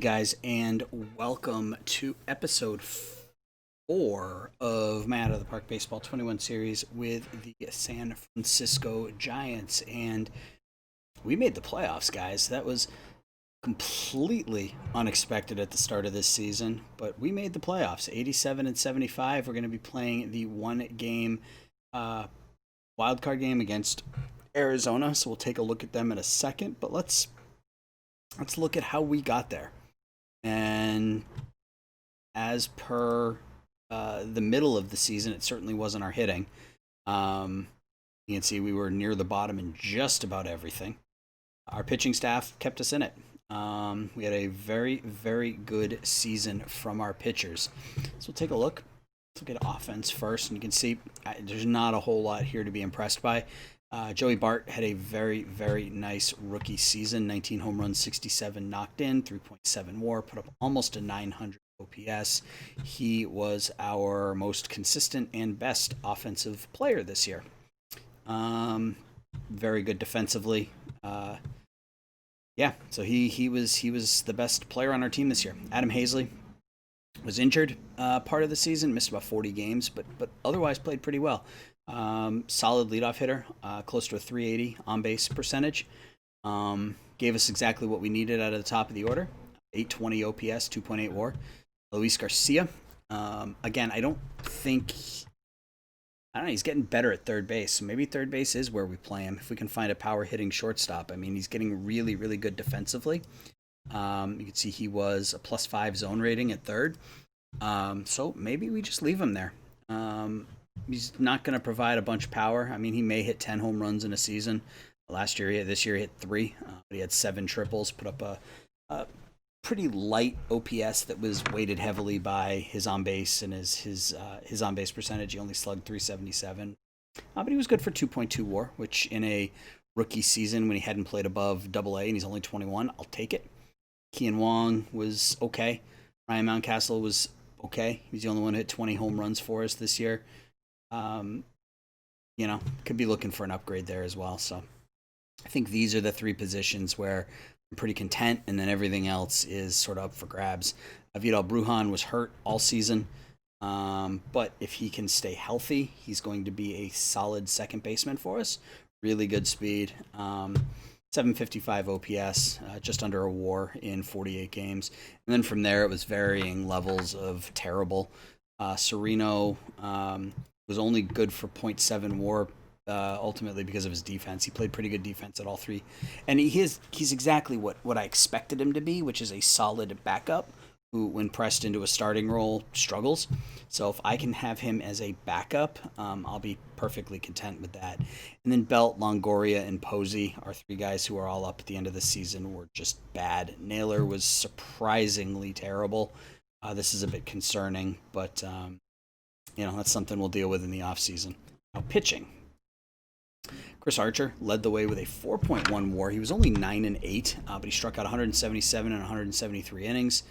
guys, and welcome to episode 4 of my Out of the Park Baseball 21 series with the San Francisco Giants. And we made the playoffs, guys. That was completely unexpected at the start of this season, but we made the playoffs. 87 and 75. We're going to be playing the one game uh, wild card game against Arizona, so we'll take a look at them in a second. But let's look at how we got there. And as per the middle of the season, it certainly wasn't our hitting. You can see we were near the bottom in just about everything. Our pitching staff kept us in it. We had a very, very good season from our pitchers. So we'll take a look. Let's look at offense first, and you can see there's not a whole lot here to be impressed by. Joey Bart had a very, very nice rookie season. 19 home runs, 67 knocked in, 3.7 WAR, put up almost a 900 OPS. He was our most consistent and best offensive player this year. Very good defensively. So he was the best player on our team this year. Adam Hazley was injured part of the season, missed about 40 games, but otherwise played pretty well. Solid leadoff hitter, close to a 380 on base percentage. Gave us exactly what we needed out of the top of the order. 820 OPS, 2.8 WAR. Luis Garcia. Again, I don't know, he's getting better at third base. So maybe third base is where we play him. If we can find a power hitting shortstop. I mean, he's getting really, really good defensively. You can see he was a +5 zone rating at third. So maybe we just leave him there. He's not going to provide a bunch of power. I mean, he may hit 10 home runs in a season. This year he hit 3. But he had 7 triples, put up a pretty light OPS that was weighted heavily by his on base and his on base percentage. He only slugged 377. But he was good for 2.2 WAR, which in a rookie season when he hadn't played above Double A and he's only 21, I'll take it. Kian Wong was okay. Ryan Mountcastle was okay. He's the only one who hit 20 home runs for us this year. Could be looking for an upgrade there as well. So I think these are the 3 positions where I'm pretty content, and then everything else is sort of up for grabs. Vidal Brujan was hurt all season, but if he can stay healthy, he's going to be a solid second baseman for us. Really good speed. 755 OPS, just under a WAR in 48 games. And then from there, it was varying levels of terrible. Sereno was only good for 0.7 WAR ultimately because of his defense. He played pretty good defense at all 3. And he's exactly what I expected him to be, which is a solid backup who, when pressed into a starting role, struggles. So if I can have him as a backup, I'll be perfectly content with that. And then Belt, Longoria, and Posey are 3 guys who are all up at the end of the season were just bad. Naylor was surprisingly terrible. This is a bit concerning, but that's something we'll deal with in the offseason. Now, pitching. Chris Archer led the way with a 4.1 WAR. He was only 9 and 8, but he struck out 177 and 173 innings.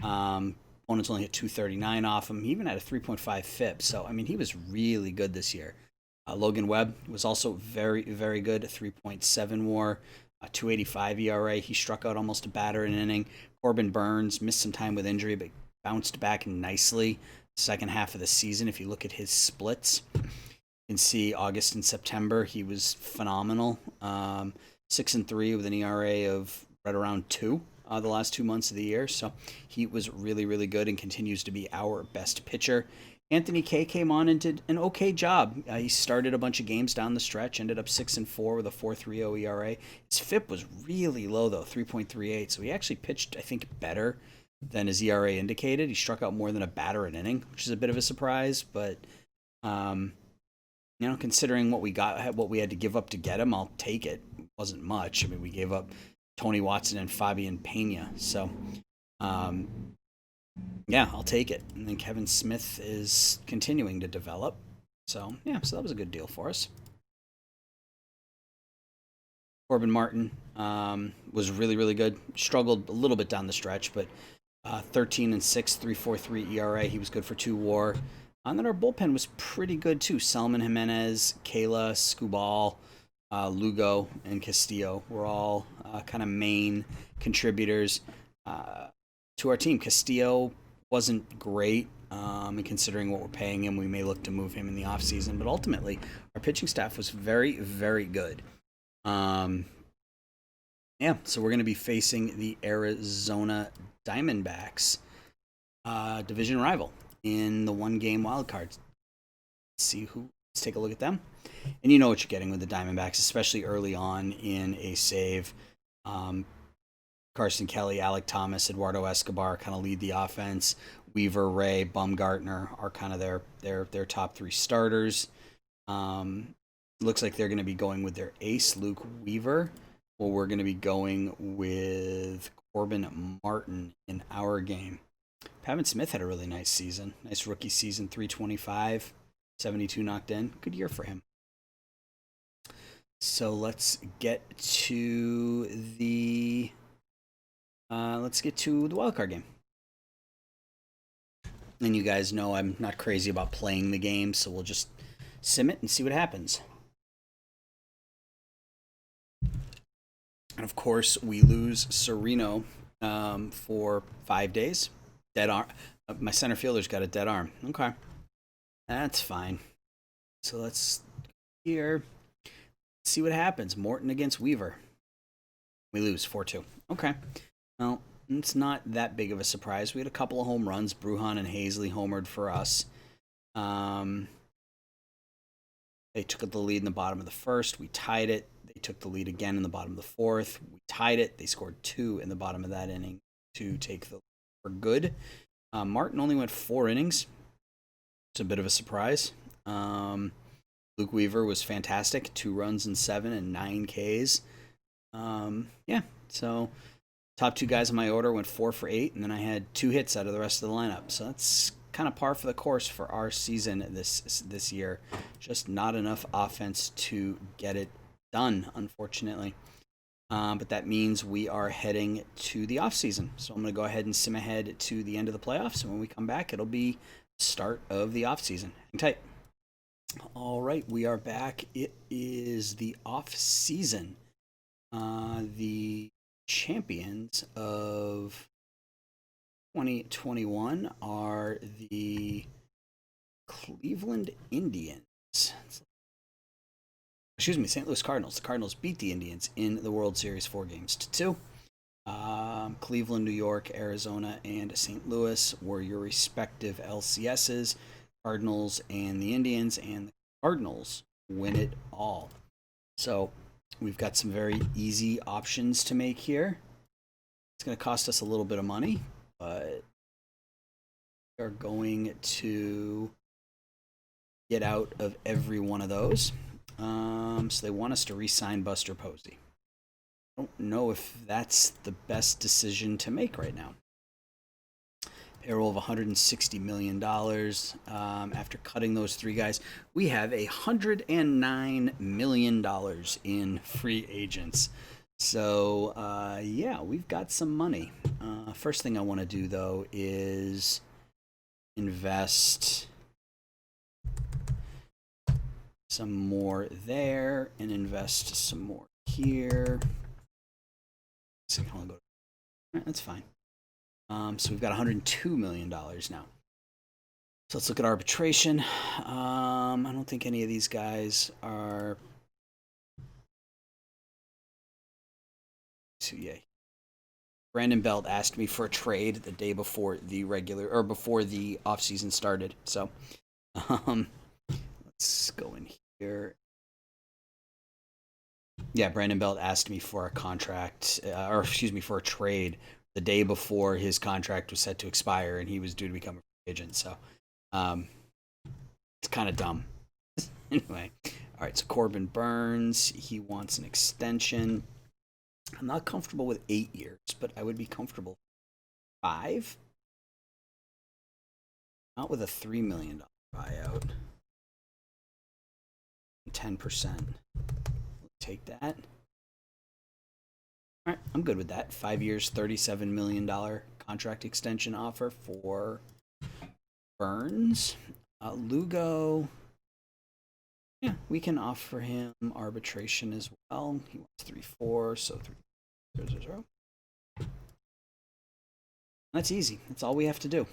Opponents only hit 239 off him. He even had a 3.5 FIP. So, I mean, he was really good this year. Logan Webb was also very, very good. 3.7 WAR, 285 ERA. He struck out almost a batter an inning. Corbin Burns missed some time with injury, but bounced back nicely second half of the season. If you look at his splits, you can see August and September, he was phenomenal. 6 and 3 with an ERA of right around 2. The last 2 months of the year. So he was really, really good and continues to be our best pitcher. Anthony Kay came on and did an okay job. He started a bunch of games down the stretch, ended up 6 and 4 with a 4.30 ERA. His FIP was really low though, 3.38. So he actually pitched, I think, better than his ERA indicated. He struck out more than a batter an inning, which is a bit of a surprise. But considering what we got, what we had to give up to get him, I'll take it. It wasn't much. I mean, we gave up Tony Watson and Fabian Pena. So, I'll take it. And then Kevin Smith is continuing to develop. So that was a good deal for us. Corbin Martin was really, really good. Struggled a little bit down the stretch, but 13 and 6, 3.43 ERA. He was good for 2 WAR. And then our bullpen was pretty good too. Salman Jimenez, Kayla, Scubal, Lugo, and Castillo were all kind of main contributors. to our team. Castillo wasn't great, and considering what we're paying him, we may look to move him in the offseason. But ultimately, our pitching staff was very, very good. Yeah, so we're going to be facing the Arizona Diamondbacks, division rival, in the one-game wild card. Let's take a look at them. And you know what you're getting with the Diamondbacks, especially early on in a save. Carson Kelly, Alec Thomas, Eduardo Escobar kind of lead the offense. Weaver, Ray, Bumgartner are kind of their top three starters. Looks like they're going to be going with their ace, Luke Weaver. Well, we're going to be going with Corbin Martin in our game. Pavin Smith had a really nice season. Nice rookie season, 325, 72 knocked in. Good year for him. So let's get to the wild card game. And you guys know I'm not crazy about playing the game, so we'll just sim it and see what happens. And of course, we lose Sereno for 5 days. Dead arm. My center fielder's got a dead arm. Okay, that's fine. So let's here see what happens. Morton against Weaver. We lose 4-2. Okay. Well, it's not that big of a surprise. We had a couple of home runs. Bruhan and Hazley homered for us. They took the lead in the bottom of the first. We tied it. They took the lead again in the bottom of the fourth. We tied it. They scored 2 in the bottom of that inning to take the lead for good. Martin only went 4 innings. It's a bit of a surprise. Luke Weaver was fantastic. 2 runs in 7 and 9 Ks. Yeah, so top 2 guys in my order went 4 for 8, and then I had 2 hits out of the rest of the lineup. So that's kind of par for the course for our season this year. Just not enough offense to get it done, unfortunately. But that means we are heading to the offseason. So I'm going to go ahead and sim ahead to the end of the playoffs. And when we come back, it'll be start of the offseason. Hang tight. All right, we are back. It is the offseason. The champions of 2021 are the Cleveland Indians. Excuse me, St. Louis Cardinals. The Cardinals beat the Indians in the World Series 4-2. Cleveland, New York, Arizona, and St. Louis were your respective LCSs. Cardinals and the Indians, and the Cardinals win it all. So we've got some very easy options to make here. It's going to cost us a little bit of money, but we are going to get out of every one of those. So they want us to re-sign Buster Posey. I don't know if that's the best decision to make right now. Payroll of $160 million. After cutting those 3 guys, we have $109 million in free agents. So, yeah, we've got some money. First thing I want to do, though, is invest some more there and invest some more here. So I'll go. That's fine. So we've got $102 million now. So let's look at arbitration. I don't think any of these guys are. So yeah, Brandon Belt asked me for a trade the day before the before the offseason started. So let's go in here. Yeah, Brandon Belt asked me for a contract, for a trade the day before his contract was set to expire, and he was due to become a free agent. So, it's kind of dumb. Anyway, all right. So Corbin Burns, he wants an extension. I'm not comfortable with 8 years, but I would be comfortable 5. Not with a $3 million buyout. 10%. Take that. All right, I'm good with that. 5 years, $37 million contract extension offer for Burns. Lugo. Yeah, we can offer him arbitration as well. He wants 3-4, so 3-0. That's easy. That's all we have to do.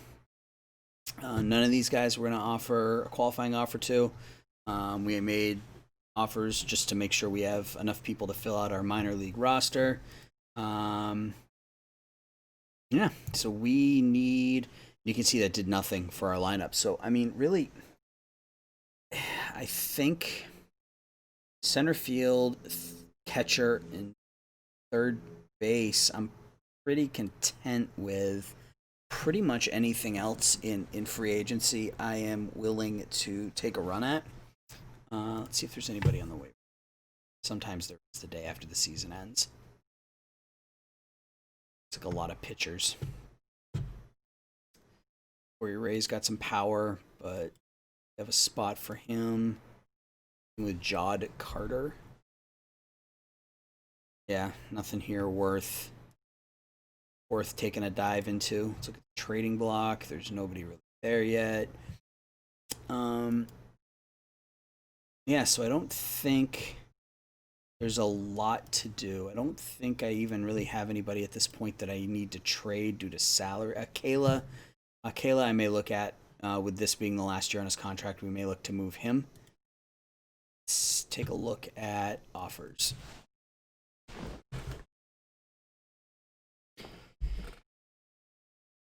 None of these guys we're going to offer a qualifying offer to. We made offers just to make sure we have enough people to fill out our minor league roster. Um, yeah, so we need. You can see that did nothing for our lineup. So I mean, really, I think center field, catcher, and third base. I'm pretty content with. Pretty much anything else in free agency, I am willing to take a run at. Let's see if there's anybody on the waiver. Sometimes there is the day after the season ends. It's like a lot of pitchers. Corey Ray's got some power, but you have a spot for him with Jod Carter. Yeah, nothing here worth taking a dive into. Let's look at the trading block. There's nobody really there yet. Yeah, so I don't think there's a lot to do. I don't think I even really have anybody at this point that I need to trade due to salary. Kayla, I may look at, with this being the last year on his contract, we may look to move him. Let's take a look at offers.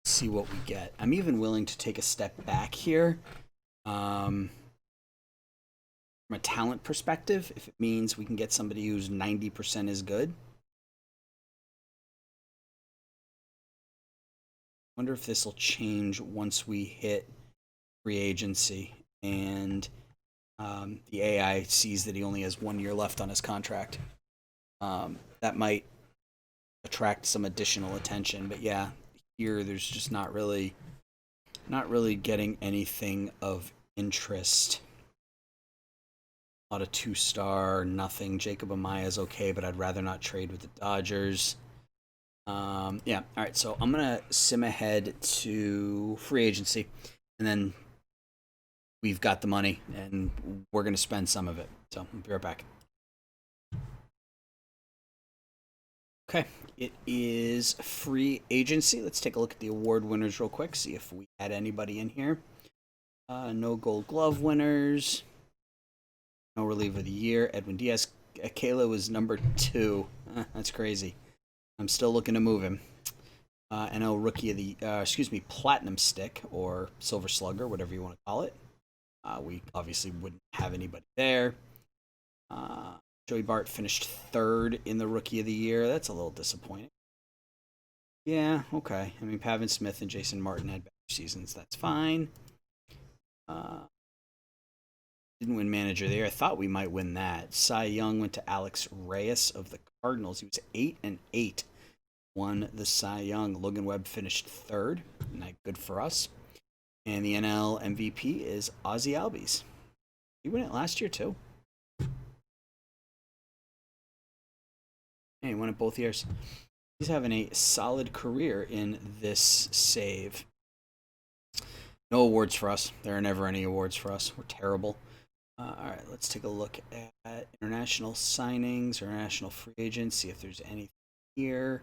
See what we get. I'm even willing to take a step back here. From a talent perspective, if it means we can get somebody who's 90% as good. Wonder if this will change once we hit free agency and the AI sees that he only has 1 year left on his contract. That might attract some additional attention, but yeah, here there's just not really getting anything of interest. A lot of 2-star, nothing. Jacob Amaya is okay, but I'd rather not trade with the Dodgers. Yeah, all right, so I'm going to sim ahead to free agency, and then we've got the money, and we're going to spend some of it. So I'll be right back. Okay, it is free agency. Let's take a look at the award winners real quick, see if we had anybody in here. No Gold Glove winners. No reliever of the year. Edwin Diaz. Kayla was number 2. That's crazy. I'm still looking to move him. NL Rookie of the, Platinum Stick or Silver Slugger, whatever you want to call it. We obviously wouldn't have anybody there. Joey Bart finished 3rd in the Rookie of the Year. That's a little disappointing. Yeah, okay. I mean, Pavin Smith and Jason Martin had better seasons. That's fine. Didn't win Manager of the Year. I thought we might win that. Cy Young went to Alex Reyes of the Cardinals. He was 8-8. Won the Cy Young. Logan Webb finished 3rd. Not good for us. And the NL MVP is Ozzie Albies. He won it last year too. He won it both years. He's having a solid career in this save. No awards for us. There are never any awards for us. We're terrible. All right, let's take a look at international signings, international free agents, see if there's anything here.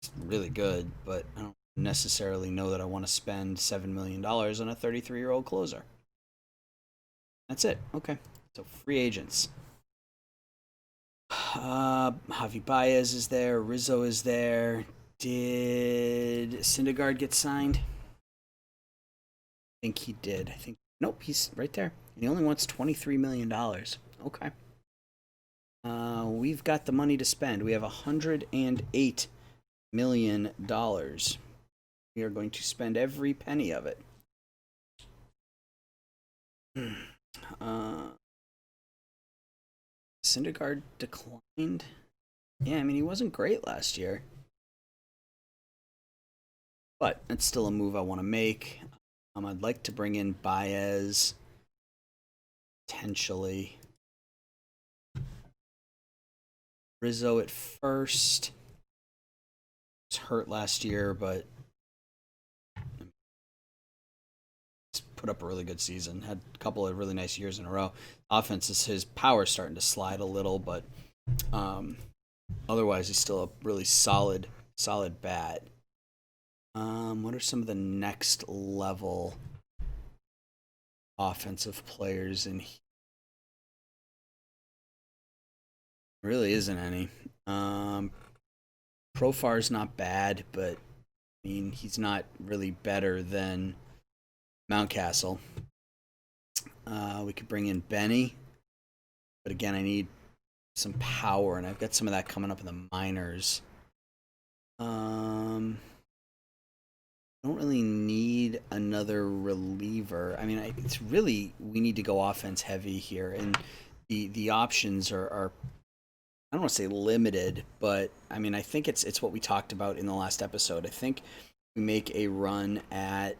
It's really good, but I don't necessarily know that I want to spend $7 million on a 33-year-old closer. That's it. Okay, so free agents. Javi Baez is there. Rizzo is there. Did Syndergaard get signed? I think he did. Nope, he's right there. And he only wants $23 million. Okay. We've got the money to spend. We have $108 million. We are going to spend every penny of it. Syndergaard declined. Yeah, I mean, he wasn't great last year. But it's still a move I want to make. I'd like to bring in Baez, potentially. Rizzo at first. He was hurt last year, but he's put up a really good season. Had a couple of really nice years in a row. Offense is his power starting to slide a little, but otherwise he's still a really solid solid bat. What are some of the next level offensive players in here? Really isn't any. Profar's not bad, but I mean he's not really better than Mountcastle. We could bring in Benny, but again, I need some power, and I've got some of that coming up in the minors. I don't really need another reliever. I mean, it's really we need to go offense heavy here, and the options are I don't want to say limited, but I mean I think it's what we talked about in the last episode. I think we make a run at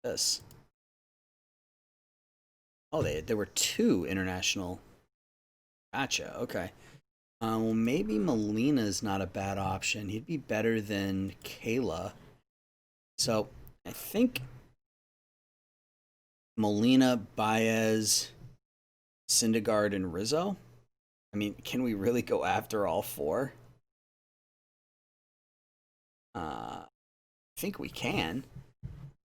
this. Oh, there were two international. Gotcha. Okay. Well, maybe Molina's not a bad option. He'd be better than Kayla. So I think Molina, Baez, Syndergaard, and Rizzo. I mean, can we really go after all four? I think we can.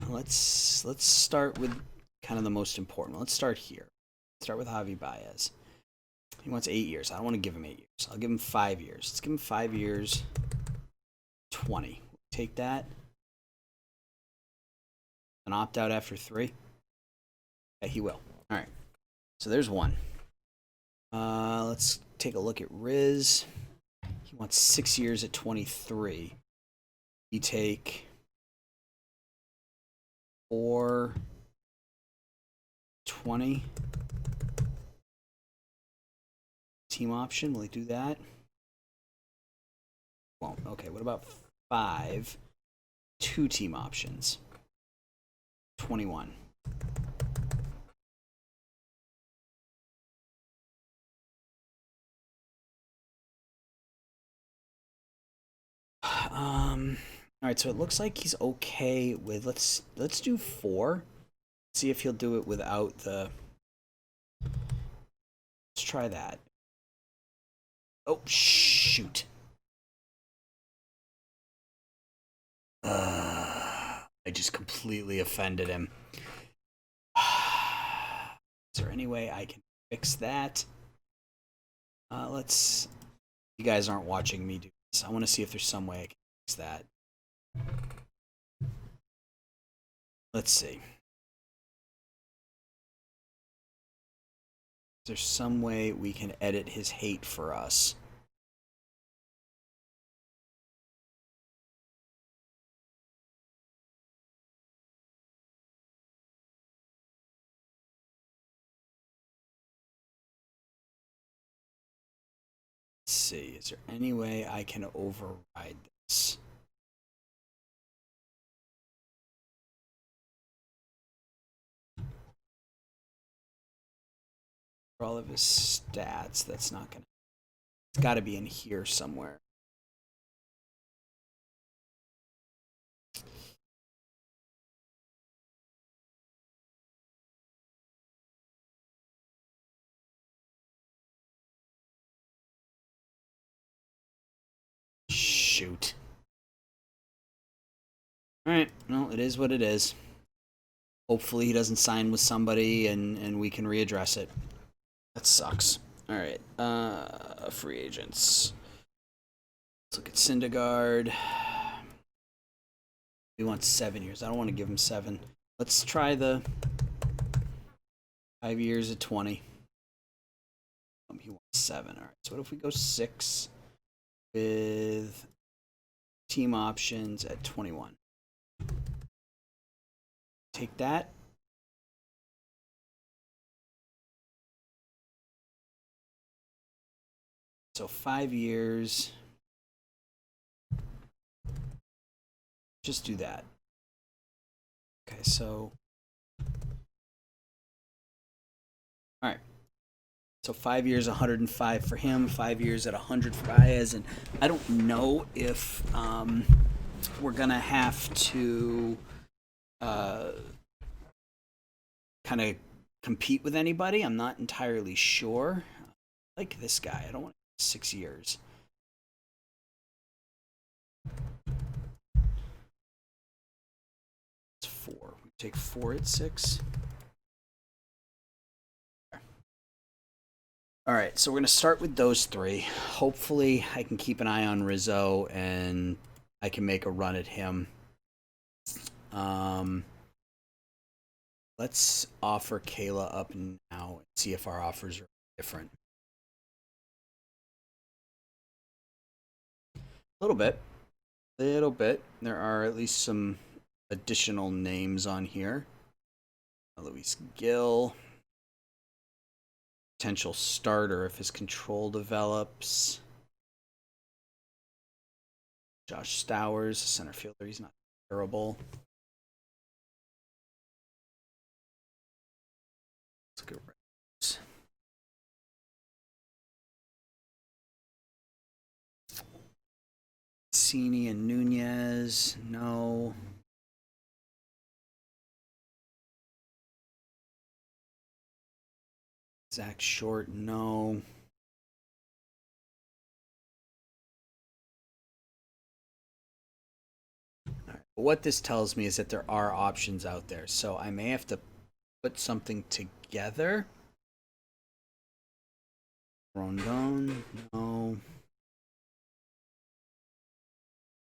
Let's start with kind of the most important. Let's start here. Start with Javi Baez. He wants 8 years. I don't want to give him 8 years. I'll give him 5 years. Let's give him 5 years. 20. Take that. An opt out after 3. Yeah, he will. All right. So there's one. Let's take a look at Riz. He wants 6 years at 23. You take 4, 20. Team option. Will he do that? Won't. Okay. What about 5? 2 team options. 21. All right, so it looks like he's okay with let's do 4. See if he'll do it without the. Let's try that. Oh shoot! I just completely offended him. Is there any way I can fix that? Let's. You guys aren't watching me do this. I want to see if there's some way I can fix that. Let's see. Is there some way we can edit his hate for us? Let's see. Is there any way I can override this? For all of his stats, that's not gonna. It's got to be in here somewhere. Shoot. All right. Well, it is what it is. Hopefully, he doesn't sign with somebody, and we can readdress it. That sucks. All right. Free agents. Let's look at Syndergaard. He wants 7 years. I don't want to give him 7. Let's try the 5 years at 20. He wants 7. All right. So what if we go 6 with team options at 21? Take that. So 5 years. Just do that. Okay, so. All right. So 5 years, 105 for him. 5 years at 100 for Baez, and I don't know if we're gonna have to kind of compete with anybody. I'm not entirely sure. I like this guy. I don't want 6 years. 4. We take 4 at 6. All right, so we're going to start with those 3. Hopefully, I can keep an eye on Rizzo and I can make a run at him. Let's offer Kayla up now and see if our offers are different. A little bit. There are at least some additional names on here. Luis Gill. Potential starter if his control develops. Josh Stowers, center fielder. He's not terrible. Let's look at Reds. Cini and Nunez, no. Zach Short, no. All right. What this tells me is that there are options out there, so I may have to put something together. Rondon, no.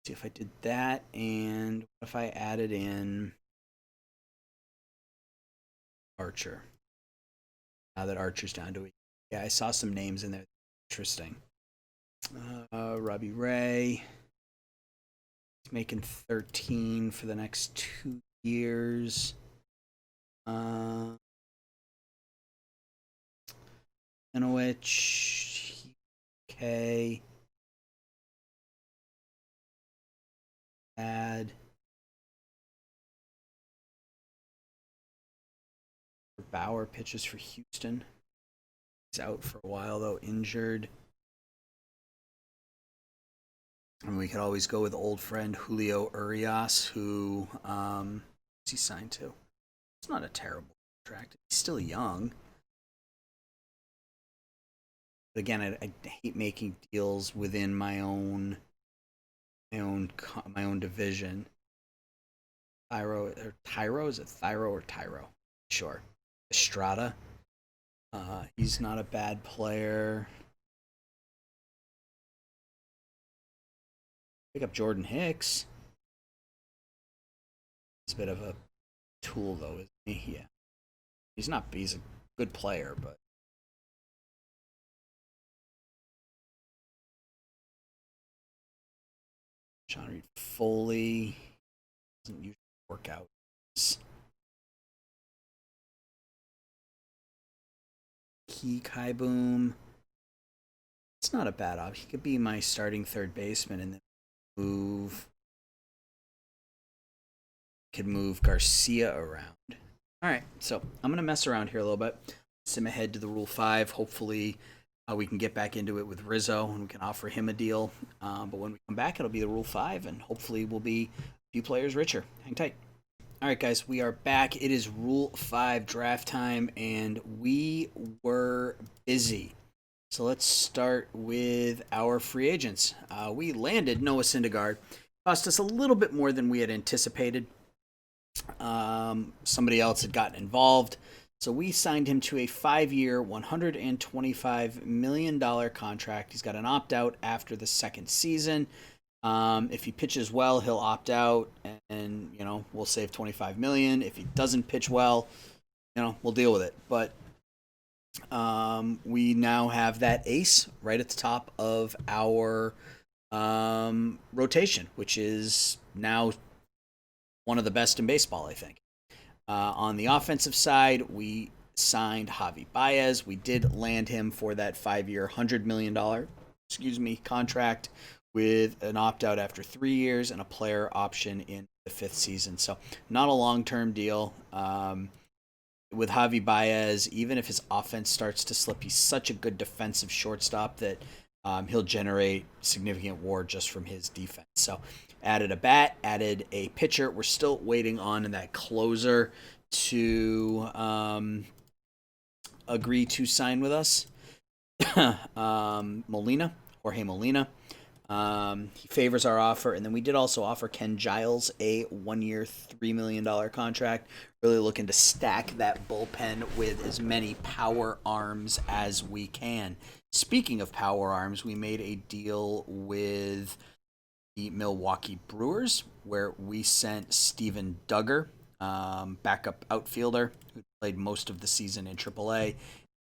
See if I did that, and what if I added in Archer? Now that Archer's down to it. Yeah, I saw some names in there. Interesting. Robbie Ray. He's making 13 for the next 2 years. Inowich. Okay. Add. Bauer pitches for Houston. He's out for a while, though, injured. And we could always go with old friend Julio Urias, who he signed to. It's not a terrible contract. He's still young. But again, I hate making deals within my own division. Tyro, is it Thyro or Tyro? Sure. Estrada. He's not a bad player. Pick up Jordan Hicks. He's a bit of a tool, though, isn't he? Yeah. He's a good player, but. John Reed Foley doesn't usually work out. Kai Boom. It's not a bad option. He could be my starting third baseman and then move Garcia around. All right, so I'm going to mess around here a little bit. Sim ahead to the Rule 5. Hopefully we can get back into it with Rizzo and we can offer him a deal. But when we come back, it'll be the Rule 5, and hopefully we'll be a few players richer. Hang tight. All right, guys, we are back. It is Rule 5 draft time, and we were busy. So let's start with our free agents. We landed Noah Syndergaard. Cost us a little bit more than we had anticipated. Somebody else had gotten involved. So we signed him to a 5-year, $125 million contract. He's got an opt-out after the second season. If he pitches well, he'll opt out, and we'll save $25 million. If he doesn't pitch well, we'll deal with it. But we now have that ace right at the top of our rotation, which is now one of the best in baseball, I think. On the offensive side, we signed Javi Baez. We did land him for that 5-year, $100 million contract with an opt-out after 3 years and a player option in the 5th season. So not a long-term deal. With Javi Baez, even if his offense starts to slip, he's such a good defensive shortstop that he'll generate significant WAR just from his defense. So added a bat, added a pitcher. We're still waiting on that closer to agree to sign with us. Jorge Molina. He favors our offer, and then we did also offer Ken Giles a 1-year, $3 million contract. Really looking to stack that bullpen with as many power arms as we can. Speaking of power arms, we made a deal with the Milwaukee Brewers where we sent Steven Duggar, backup outfielder who played most of the season in AAA.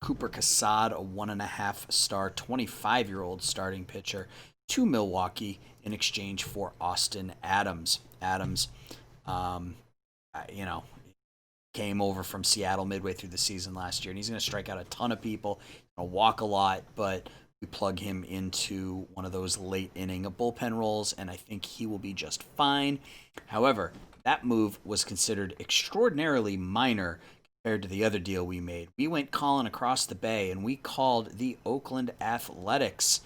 Cooper Casad, a 1.5-star, 25-year-old starting pitcher, to Milwaukee in exchange for Austin Adams. Adams, um, you know, came over from Seattle midway through the season last year, and he's going to strike out a ton of people, going to walk a lot, but we plug him into one of those late inning bullpen roles, and I think he will be just fine. However, that move was considered extraordinarily minor compared to the other deal we made. We went calling across the bay, and we called the Oakland Athletics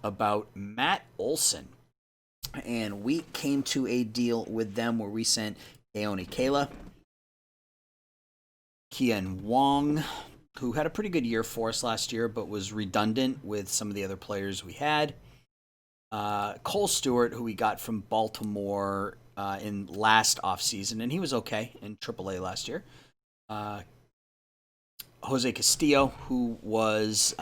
about Matt Olson. And we came to a deal with them where we sent Keone Kela, Kian Wong, who had a pretty good year for us last year, but was redundant with some of the other players we had. Cole Stewart, who we got from Baltimore in last offseason, and he was okay in AAA last year. Jose Castillo, who was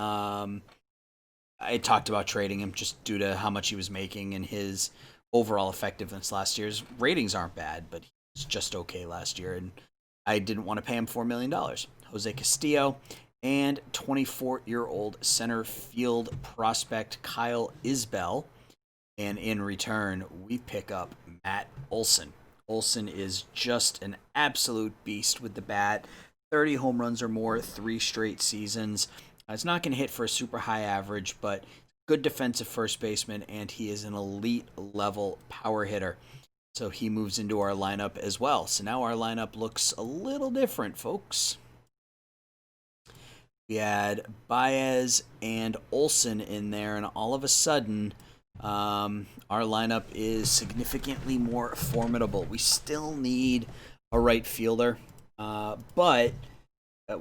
I talked about trading him just due to how much he was making and his overall effectiveness last year. His ratings aren't bad, but he was just okay last year, and I didn't want to pay him $4 million. Jose Castillo and 24-year-old center field prospect Kyle Isbell. And in return, we pick up Matt Olson. Olson is just an absolute beast with the bat. 30 home runs or more, 3 straight seasons. It's not going to hit for a super high average, but good defensive first baseman, and he is an elite level power hitter. So he moves into our lineup as well. So now our lineup looks a little different, folks. We had Baez and Olson in there, and all of a sudden, our lineup is significantly more formidable. We still need a right fielder, but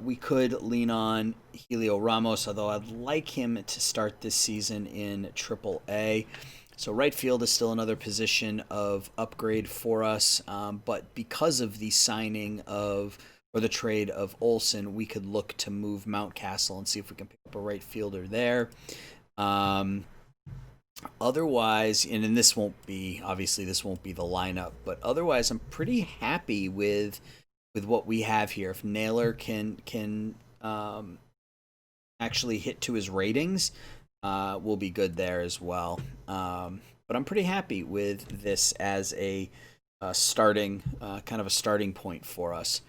we could lean on Helio Ramos, although I'd like him to start this season in AAA. So right field is still another position of upgrade for us, but because of the signing of, or the trade of Olson, we could look to move Mountcastle and see if we can pick up a right fielder there. Otherwise, and this won't be, obviously this won't be the lineup, but otherwise I'm pretty happy with what we have here. If Naylor can actually hit to his ratings, we'll be good there as well. But I'm pretty happy with this as a starting kind of a starting point for us.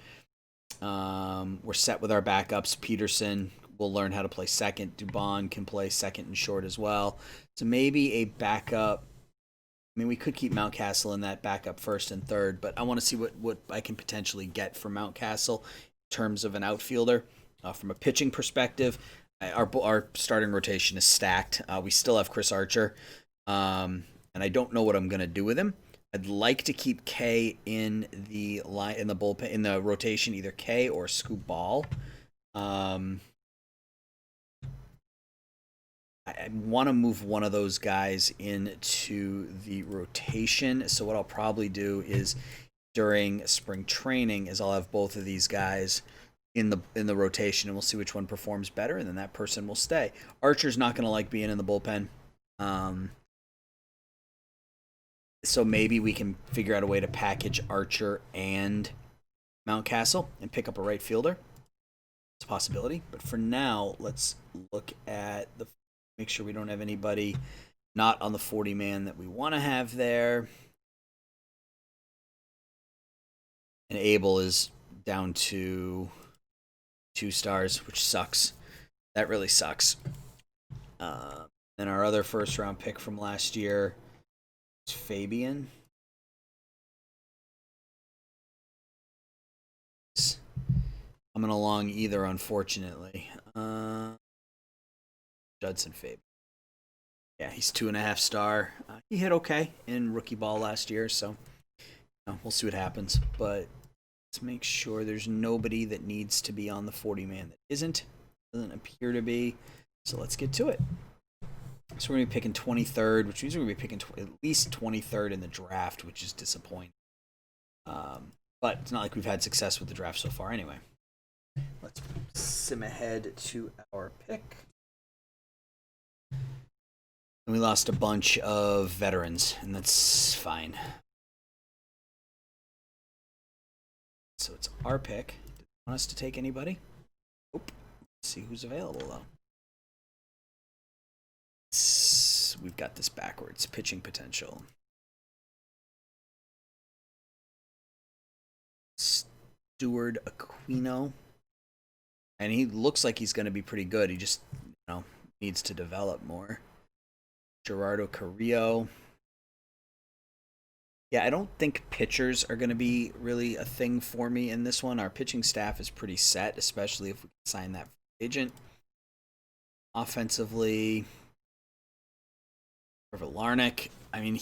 We're set with our backups. Peterson will learn how to play second. Dubon can play second and short as well. So maybe a backup. I mean, we could keep Mountcastle in that backup first and third, but I want to see what I can potentially get for Mountcastle in terms of an outfielder. From a pitching perspective, our starting rotation is stacked. We still have Chris Archer, and I don't know what I'm going to do with him. I'd like to keep K in the line in the bullpen in the rotation, either K or Scoop Ball. I want to move one of those guys into the rotation. So what I'll probably do is during spring training is I'll have both of these guys in the rotation, and we'll see which one performs better, and then that person will stay. Archer's not going to like being in the bullpen. So maybe we can figure out a way to package Archer and Mountcastle and pick up a right fielder. It's a possibility. But for now, let's look at make sure we don't have anybody not on the 40-man that we want to have there. And Abel is down to 2 stars, which sucks. That really sucks. Then our other first-round pick from last year is Fabian. Coming along either, unfortunately. Judson Fabian. Yeah, he's 2.5 star. He hit okay in rookie ball last year, so we'll see what happens. But let's make sure there's nobody that needs to be on the 40-man that isn't. Doesn't appear to be. So let's get to it. So we're going to be picking 23rd, which means we're going to be picking at least 23rd in the draft, which is disappointing. But it's not like we've had success with the draft so far anyway. Let's sim ahead to our pick. And we lost a bunch of veterans, and that's fine. So it's our pick. Do you want us to take anybody? Nope. Let's see who's available, though. We've got this backwards. Pitching potential. Stewart Aquino. And he looks like he's going to be pretty good. He just, needs to develop more. Gerardo Carrillo. Yeah, I don't think pitchers are going to be really a thing for me in this one. Our pitching staff is pretty set, especially if we can sign that free agent. Offensively, Trevor Larnach. I mean,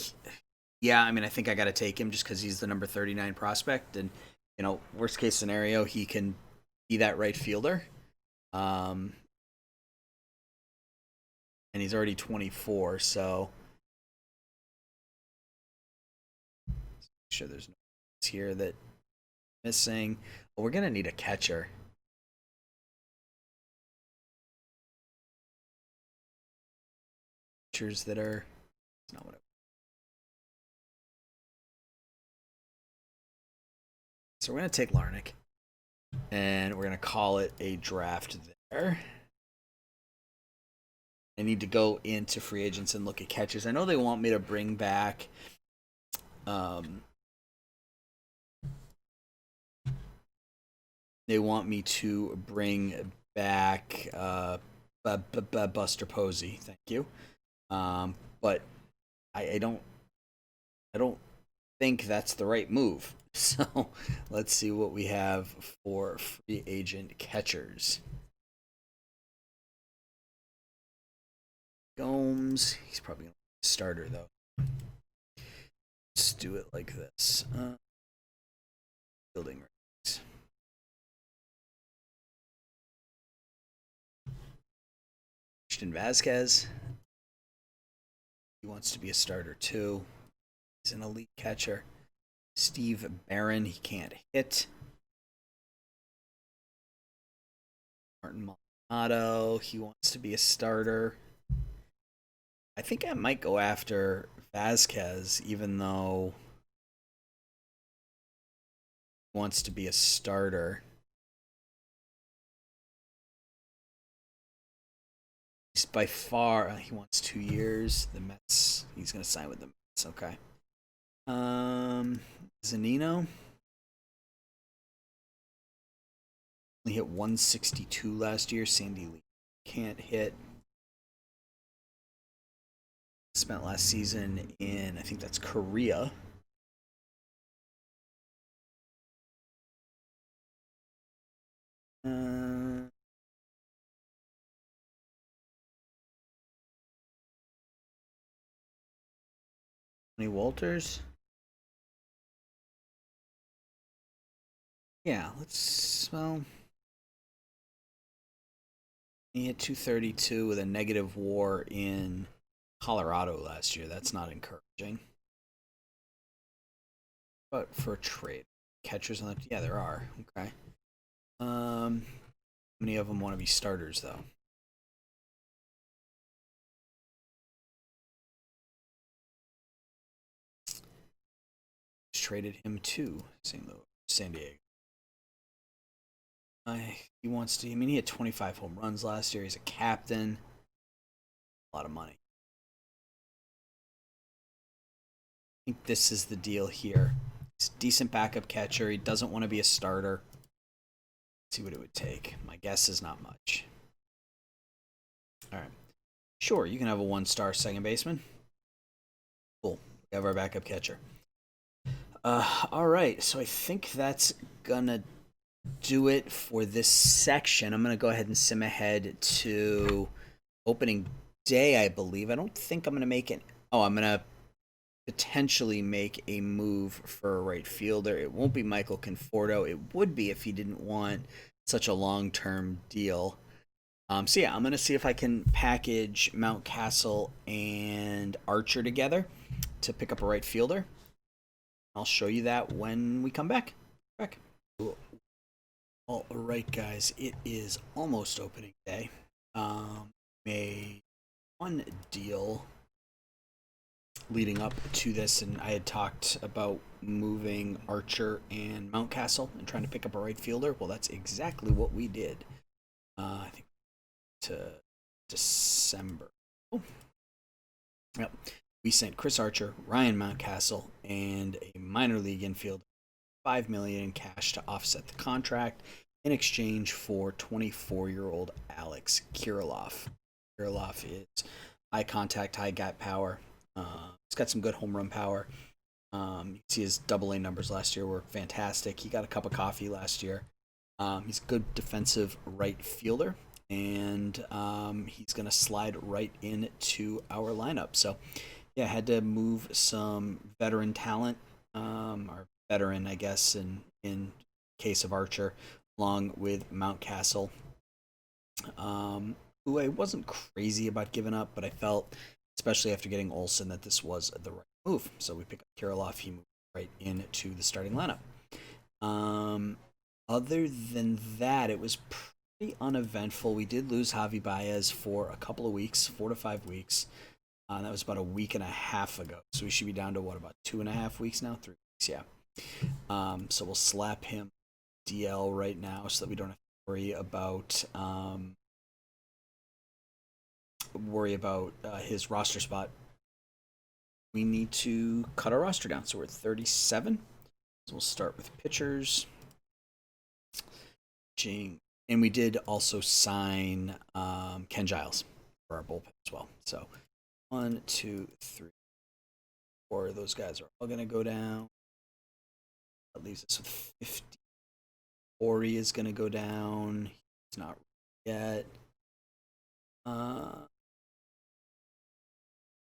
I think I got to take him just because he's the number 39 prospect. And, worst case scenario, he can be that right fielder. And he's already 24, so make sure there's no here that missing. Well, we're gonna need a catcher. Catchers that are. It's not what I. So we're gonna take Larnach, and we're gonna call it a draft there. I need to go into free agents and look at catchers. I know they want me to bring back they want me to bring back Buster Posey. Thank you. But I don't think that's the right move. So let's see what we have for free agent catchers. Gomes, he's probably going to be a starter, though. Let's do it like this. Building rates. Christian Vasquez. He wants to be a starter, too. He's an elite catcher. Steve Barron, he can't hit. Martin Maldonado, he wants to be a starter. I think I might go after Vasquez, even though he wants to be a starter. He's by far, he wants 2 years. The Mets, he's going to sign with the Mets. Okay. Zanino. He hit 162 last year. Sandy Lee can't hit. Spent last season in, I think that's Korea. Tony Walters. Yeah, he hit 232 with a negative WAR in Colorado last year. That's not encouraging. But for a trade, catchers on the there are. Okay. How many of them want to be starters though? Just traded him to San Diego. He wants to. I mean, he had 25 home runs last year. He's a captain. A lot of money. I think this is the deal here. He's a decent backup catcher. He doesn't want to be a starter. Let's see what it would take. My guess is not much. All right. Sure, you can have a 1-star second baseman. Cool. We have our backup catcher. All right. So I think that's gonna do it for this section. I'm gonna go ahead and sim ahead to opening day, I believe. I don't think I'm gonna make it. Oh, I'm gonna potentially make a move for a right fielder. It won't be Michael Conforto. It would be if he didn't want such a long-term deal. So yeah, I'm gonna see if I can package Mountcastle and Archer together to pick up a right fielder. I'll show you that when we come back. Back. Cool. All right, guys. It is almost opening day. Made one deal leading up to this, and I had talked about moving Archer and Mountcastle and trying to pick up a right fielder. Well, that's exactly what we did. I think to December. Oh, yep. We sent Chris Archer, Ryan Mountcastle, and a minor league infielder $5 million in cash to offset the contract in exchange for 24-year-old Alex Kirilloff. Kirilloff is high contact, high gap power. He's got some good home run power. You can see his AA numbers last year were fantastic. He got a cup of coffee last year. He's a good defensive right fielder, and he's going to slide right into our lineup. So, yeah, had to move some veteran talent, or veteran, I guess, in case of Archer, along with Mountcastle, who I wasn't crazy about giving up, but I felt, especially after getting Olsen, that this was the right move. So we pick up Kirilloff. He moved right into the starting lineup. Other than that, it was pretty uneventful. We did lose Javi Baez for a couple of weeks, 4 to 5 weeks. That was about a week and a half ago. So we should be down to what, about 2.5 weeks now? 3 weeks, yeah. So we'll slap him DL right now so that we don't have to worry about his roster spot. We need to cut our roster down. So we're at 37. So we'll start with pitchers. And we did also sign Ken Giles for our bullpen as well. So 1, 2, 3, 4 of those guys are all going to go down. That leaves us with 50. Ori is going to go down. He's not yet.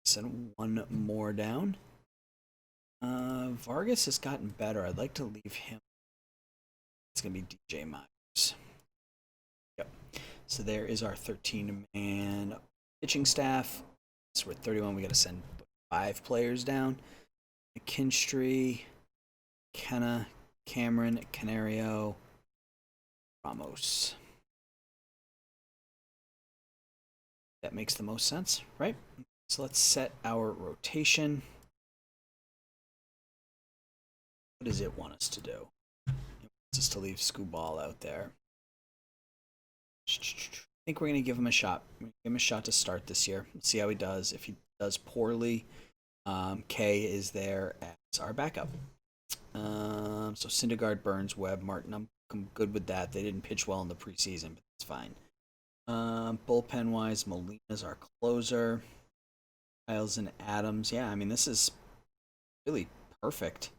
Send one more down. Vargas has gotten better. I'd like to leave him. It's going to be DJ Myers. Yep. So there is our 13-man pitching staff. So we're at 31. We got to send 5 players down. McKinstry, Kenna, Cameron, Canario, Ramos. That makes the most sense, right? So let's set our rotation. What does it want us to do? It wants us to leave Scooball out there. I think we're going to give him a shot. We're going to give him a shot to start this year. Let's see how he does. If he does poorly, K is there as our backup. So Syndergaard, Burns, Webb, Martin. I'm good with that. They didn't pitch well in the preseason, but that's fine. Bullpen wise, Molina's our closer. Kyles and Adams. Yeah, I mean, this is really perfect.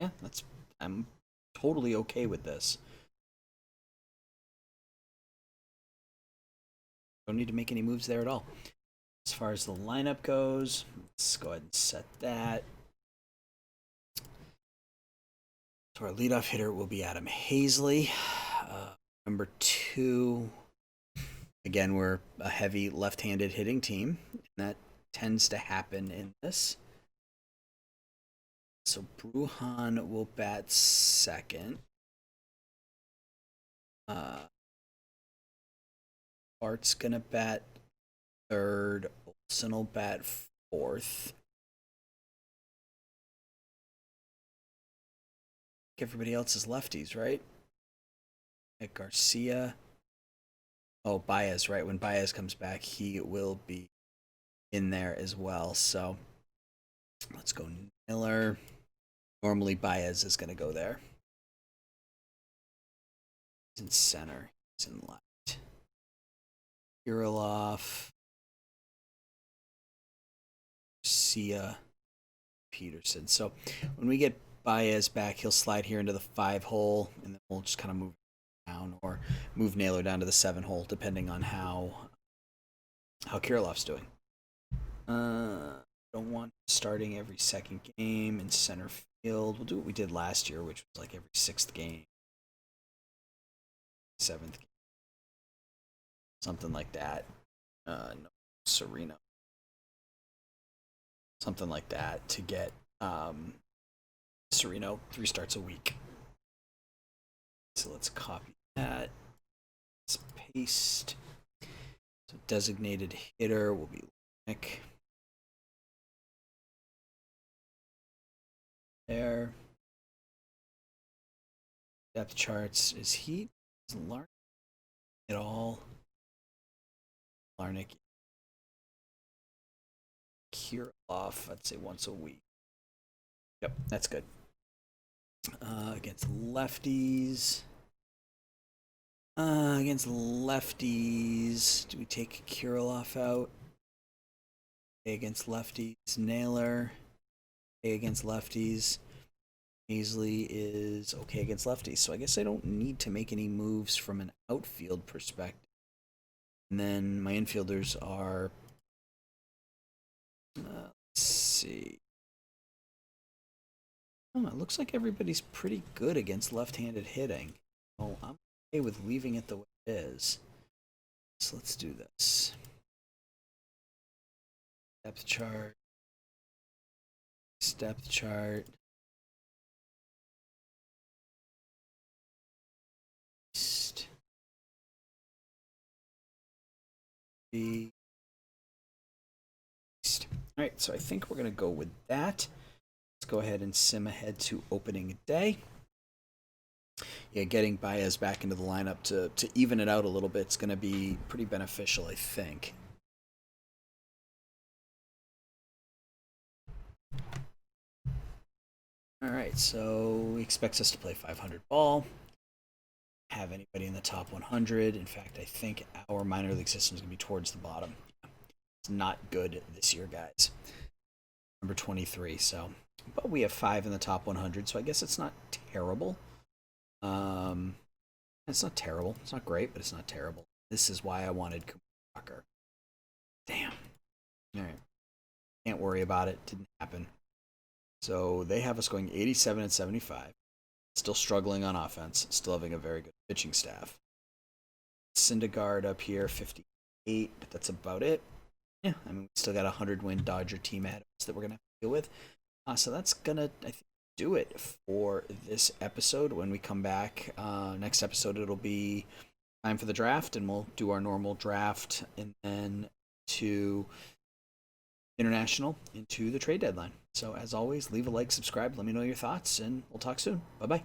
Yeah, I'm totally okay with this. Don't need to make any moves there at all. As far as the lineup goes, let's go ahead and set that. So our leadoff hitter will be Adam Hazley. Number 2, again, we're a heavy left-handed hitting team, and that tends to happen in this. So Bruhan will bat second. Bart's gonna bat third. Olsen will bat fourth. Everybody else is lefties, right? At Garcia. Oh, Baez, right? When Baez comes back, he will be in there as well. So let's go Miller. Normally Baez is going to go there. He's in center. He's in left. Kirilloff. Garcia. Peterson. So when we get Baez back, he'll slide here into the 5 hole, and then we'll just kind of move down or move Naylor down to the 7 hole, depending on how Kirilloff's doing. Don't want starting every second game in center We'll do what we did last year, which was like every 6th game, 7th game, something like that. No, Sereno. Something like that to get Sereno 3 starts a week. So let's copy that. Let's paste. So designated hitter will be Nick. There. Depth charts. Is Larnach at all? Larnach. Kirilloff, I'd say once a week. Yep, that's good. Against lefties. Against lefties, do we take Kirilloff out? Okay, against lefties, Naylor. Okay, against lefties. Hazley is okay against lefties. So I guess I don't need to make any moves from an outfield perspective. And then my infielders are, let's see. Oh, it looks like everybody's pretty good against left-handed hitting. Oh, I'm okay with leaving it the way it is. So let's do this. Depth chart. Depth chart. All right, so I think we're going to go with that. Let's go ahead and sim ahead to opening day. Yeah, getting Baez back into the lineup to even it out a little bit is going to be pretty beneficial, I think. All right, so he expects us to play 500 ball. Have anybody in the top 100. In fact, I think our minor league system is going to be towards the bottom. It's not good this year, guys. Number 23, so. But we have 5 in the top 100, so I guess it's not terrible. It's not terrible. It's not great, but it's not terrible. This is why I wanted Cooper Walker. Damn. All right. Can't worry about it. Didn't happen. So they have us going 87 and 75. Still struggling on offense. Still having a very good pitching staff. Syndergaard up here, 58. But that's about it. Yeah, I mean, we still got a 100-win Dodger team ahead of us that we're going to have to deal with. So that's going to, I think, do it for this episode. When we come back, next episode, it'll be time for the draft, and we'll do our normal draft and then to international into the trade deadline. So as always, leave a like, subscribe, let me know your thoughts, and we'll talk soon. Bye-bye.